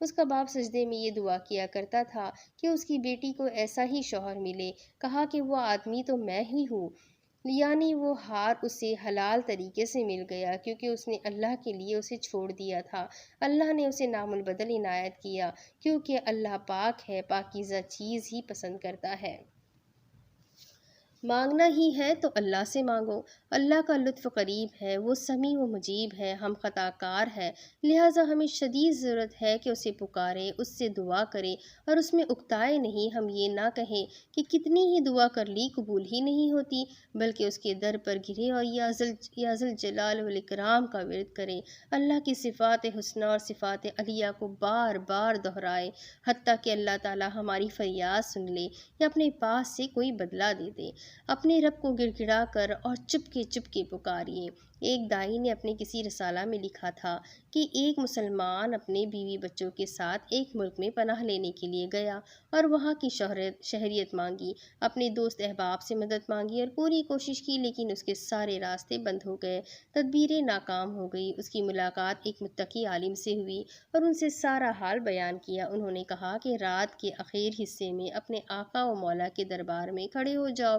اس کا باپ سجدے میں یہ دعا کیا کرتا تھا کہ اس کی بیٹی کو ایسا ہی شوہر ملے۔ کہا کہ وہ آدمی تو میں ہی ہوں، یعنی وہ ہار اسے حلال طریقے سے مل گیا، کیونکہ اس نے اللہ کے لیے اسے چھوڑ دیا تھا۔ اللہ نے اسے نام البدل عنایت کیا، کیونکہ اللہ پاک ہے، پاکیزہ چیز ہی پسند کرتا ہے۔ مانگنا ہی ہے تو اللہ سے مانگو۔ اللہ کا لطف قریب ہے، وہ سمیع و مجیب ہے، ہم خطا کار ہے، لہٰذا ہمیں شدید ضرورت ہے کہ اسے پکاریں، اس سے دعا کریں اور اس میں اکتائے نہیں۔ ہم یہ نہ کہیں کہ کتنی ہی دعا کر لی قبول ہی نہیں ہوتی، بلکہ اس کے در پر گرے اور یا ذوالجلال والاکرام کا ورد کریں، اللہ کی صفات حسنہ اور صفات علیہ کو بار بار دہرائیں، حتیٰ کہ اللہ تعالی ہماری فریاد سن لے یا اپنے پاس سے کوئی بدلہ دے دے۔ اپنے رب کو گڑ گڑا کر اور چپکے چپکے پکاریے۔ ایک دائی نے اپنے کسی رسالہ میں لکھا تھا کہ ایک مسلمان اپنے بیوی بچوں کے ساتھ ایک ملک میں پناہ لینے کے لیے گیا اور وہاں کی شہریت مانگی، اپنے دوست احباب سے مدد مانگی اور پوری کوشش کی، لیکن اس کے سارے راستے بند ہو گئے، تدبیریں ناکام ہو گئی۔ اس کی ملاقات ایک متقی عالم سے ہوئی اور ان سے سارا حال بیان کیا۔ انہوں نے کہا کہ رات کے اخیر حصے میں اپنے آقا و مولا کے دربار میں کھڑے ہو جاؤ،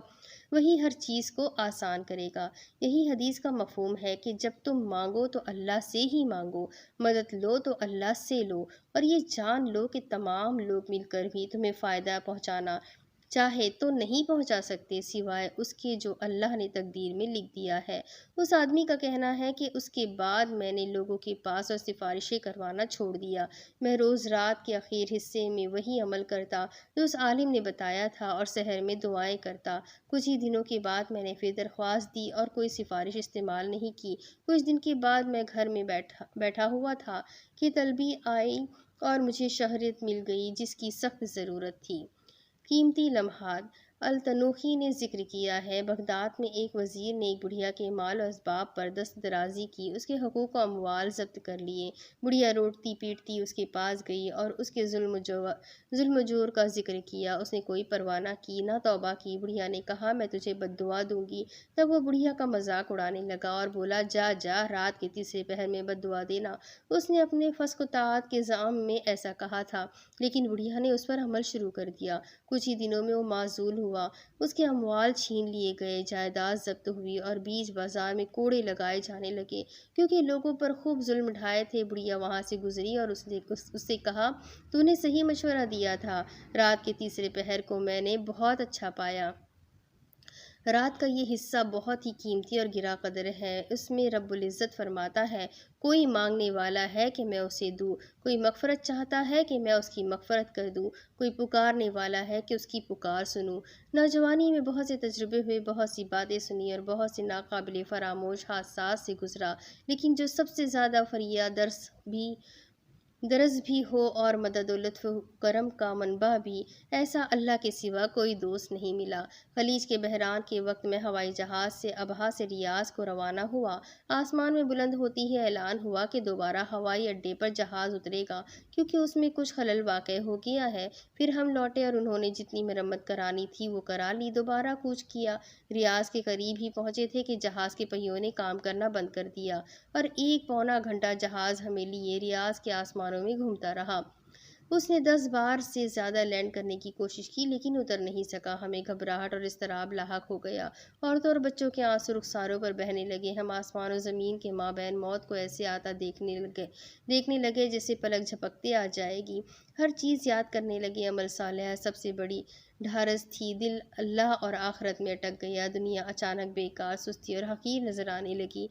وہی ہر چیز کو آسان کرے گا۔ یہی حدیث کا مفہوم ہے کہ جب تم مانگو تو اللہ سے ہی مانگو، مدد لو تو اللہ سے لو، اور یہ جان لو کہ تمام لوگ مل کر بھی تمہیں فائدہ پہنچانا چاہے تو نہیں پہنچا سکتے سوائے اس کے جو اللہ نے تقدیر میں لکھ دیا ہے۔ اس آدمی کا کہنا ہے کہ اس کے بعد میں نے لوگوں کے پاس اور سفارشیں کروانا چھوڑ دیا، میں روز رات کے اخیر حصے میں وہی عمل کرتا جو اس عالم نے بتایا تھا اور سحر میں دعائیں کرتا۔ کچھ ہی دنوں کے بعد میں نے پھر درخواست دی اور کوئی سفارش استعمال نہیں کی۔ کچھ دن کے بعد میں گھر میں بیٹھا ہوا تھا کہ طلبی آئی اور مجھے شہرت مل گئی جس کی سخت ضرورت تھی۔ قیمتی لمحات۔ التنوخی نے ذکر کیا ہے، بغداد میں ایک وزیر نے ایک بڑھیا کے مال و اسباب پر دست درازی کی، اس کے حقوق و اموال ضبط کر لیے۔ بڑھیا روٹتی پیٹتی اس کے پاس گئی اور اس کے ظلم و جور کا ذکر کیا۔ اس نے کوئی پرواہ نہ کی، نہ توبہ کی۔ بڑھیا نے کہا میں تجھے بد دعا دوں گی۔ تب وہ بڑھیا کا مذاق اڑانے لگا اور بولا جا جا، رات کے تیسرے پہر میں بد دعا دینا۔ اس نے اپنے فسق و طاعت کے زعم میں ایسا کہا تھا، لیکن بڑھیا نے اس پر عمل شروع کر دیا۔ کچھ ہی دنوں میں وہ معزول ہوا، اس کے اموال چھین لیے گئے، جائیداد ضبط ہوئی اور بیچ بازار میں کوڑے لگائے جانے لگے، کیونکہ لوگوں پر خوب ظلم ڈھائے تھے۔ بڑھیا وہاں سے گزری اور اس سے کہا تو نے صحیح مشورہ دیا تھا، رات کے تیسرے پہر کو میں نے بہت اچھا پایا۔ رات کا یہ حصہ بہت ہی قیمتی اور گرا قدر ہے، اس میں رب العزت فرماتا ہے کوئی مانگنے والا ہے کہ میں اسے دوں، کوئی مغفرت چاہتا ہے کہ میں اس کی مغفرت کر دوں، کوئی پکارنے والا ہے کہ اس کی پکار سنوں۔ نوجوانی میں بہت سے تجربے ہوئے، بہت سی باتیں سنی اور بہت سے ناقابل فراموش حادثات سے گزرا، لیکن جو سب سے زیادہ فریاد درز بھی ہو اور مدد و لطف و کرم کا منبع بھی، ایسا اللہ کے سوا کوئی دوست نہیں ملا۔ خلیج کے بحران کے وقت میں ہوائی جہاز سے ابہا سے ریاض کو روانہ ہوا۔ آسمان میں بلند ہوتی ہی اعلان ہوا کہ دوبارہ ہوائی اڈے پر جہاز اترے گا، کیونکہ اس میں کچھ خلل واقع ہو گیا ہے۔ پھر ہم لوٹے اور انہوں نے جتنی مرمت کرانی تھی وہ کرا لی، دوبارہ کوچ کیا۔ ریاض کے قریب ہی پہنچے تھے کہ جہاز کے پہیوں نے کام کرنا بند کر دیا اور ایک پونا گھنٹہ جہاز ہمیں لیے ریاض کے آسمانوں میں گھومتا رہا۔ اس نے 10 بار سے زیادہ لینڈ کرنے کی کوشش کی، لیکن اتر نہیں سکا۔ ہمیں گھبراہٹ اور اضطراب لاحق ہو گیا، عورتوں اور بچوں کے آنسو رخساروں پر بہنے لگے۔ ہم آسمان و زمین کے مابین موت کو ایسے آتا دیکھنے لگے جیسے پلک جھپکتے آ جائے گی۔ ہر چیز یاد کرنے لگے، عمل صالحہ سب سے بڑی ڈھارس تھی۔ دل اللہ اور آخرت میں اٹک گیا، دنیا اچانک بیکار، سستی اور حقیر نظر آنے لگی،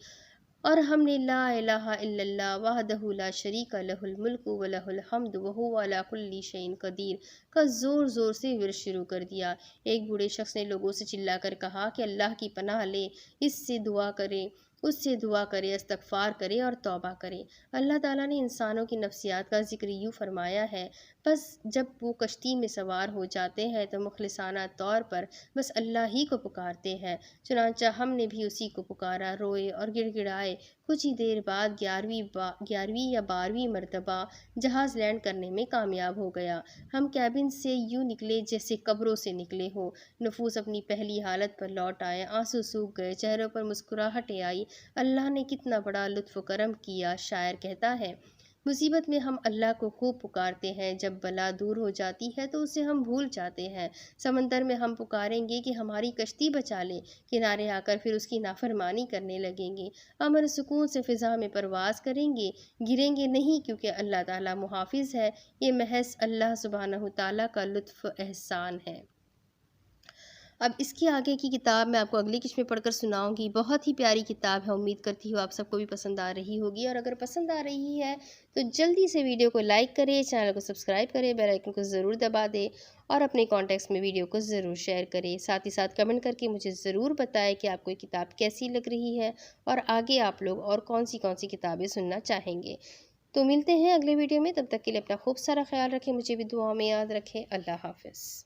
اور ہم نے لا الہ الا اللہ وحدہ لا شریک لہ الملک ولہ الحمد وہو علی کل شیء قدیر کا زور زور سے ورد شروع کر دیا۔ ایک بوڑھے شخص نے لوگوں سے چلا کر کہا کہ اللہ کی پناہ لے، اس سے دعا کرے، استغفار کرے اور توبہ کرے۔ اللہ تعالیٰ نے انسانوں کی نفسیات کا ذکر یوں فرمایا ہے، بس جب وہ کشتی میں سوار ہو جاتے ہیں تو مخلصانہ طور پر بس اللہ ہی کو پکارتے ہیں۔ چنانچہ ہم نے بھی اسی کو پکارا، روئے اور گڑ گڑائے۔ کچھ ہی دیر بعد 11ویں یا 12ویں مرتبہ جہاز لینڈ کرنے میں کامیاب ہو گیا۔ ہم کیبن سے یوں نکلے جیسے قبروں سے نکلے ہوں، نفوس اپنی پہلی حالت پر لوٹ آئے، آنسو سوکھ گئے، چہروں پر مسکراہٹیں آئی۔ اللہ نے کتنا بڑا لطف و کرم کیا۔ شاعر کہتا ہے مصیبت میں ہم اللہ کو خوب پکارتے ہیں، جب بلا دور ہو جاتی ہے تو اسے ہم بھول جاتے ہیں۔ سمندر میں ہم پکاریں گے کہ ہماری کشتی بچا لے، کنارے آ کر پھر اس کی نافرمانی کرنے لگیں گے۔ امن سکون سے فضا میں پرواز کریں گے، گریں گے نہیں، کیونکہ اللہ تعالیٰ محافظ ہے۔ یہ محض اللہ سبحانہ تعالیٰ کا لطف احسان ہے۔ اب اس کی آگے کی کتاب میں آپ کو اگلی قسط میں پڑھ کر سناؤں گی۔ بہت ہی پیاری کتاب ہے، امید کرتی ہوں آپ سب کو بھی پسند آ رہی ہوگی، اور اگر پسند آ رہی ہے تو جلدی سے ویڈیو کو لائک کریں، چینل کو سبسکرائب کریں، بیل آئیکن کو ضرور دبا دیں، اور اپنے کانٹیکٹس میں ویڈیو کو ضرور شیئر کریں۔ ساتھ ہی ساتھ کمنٹ کر کے مجھے ضرور بتائیں کہ آپ کو یہ کتاب کیسی لگ رہی ہے، اور آگے آپ لوگ اور کون سی کتابیں سننا چاہیں گے۔ تو ملتے ہیں اگلے ویڈیو میں، تب تک کے لیے اپنا خوب سارا خیال رکھیں، مجھے بھی دعا میں یاد رکھیں۔ اللہ حافظ۔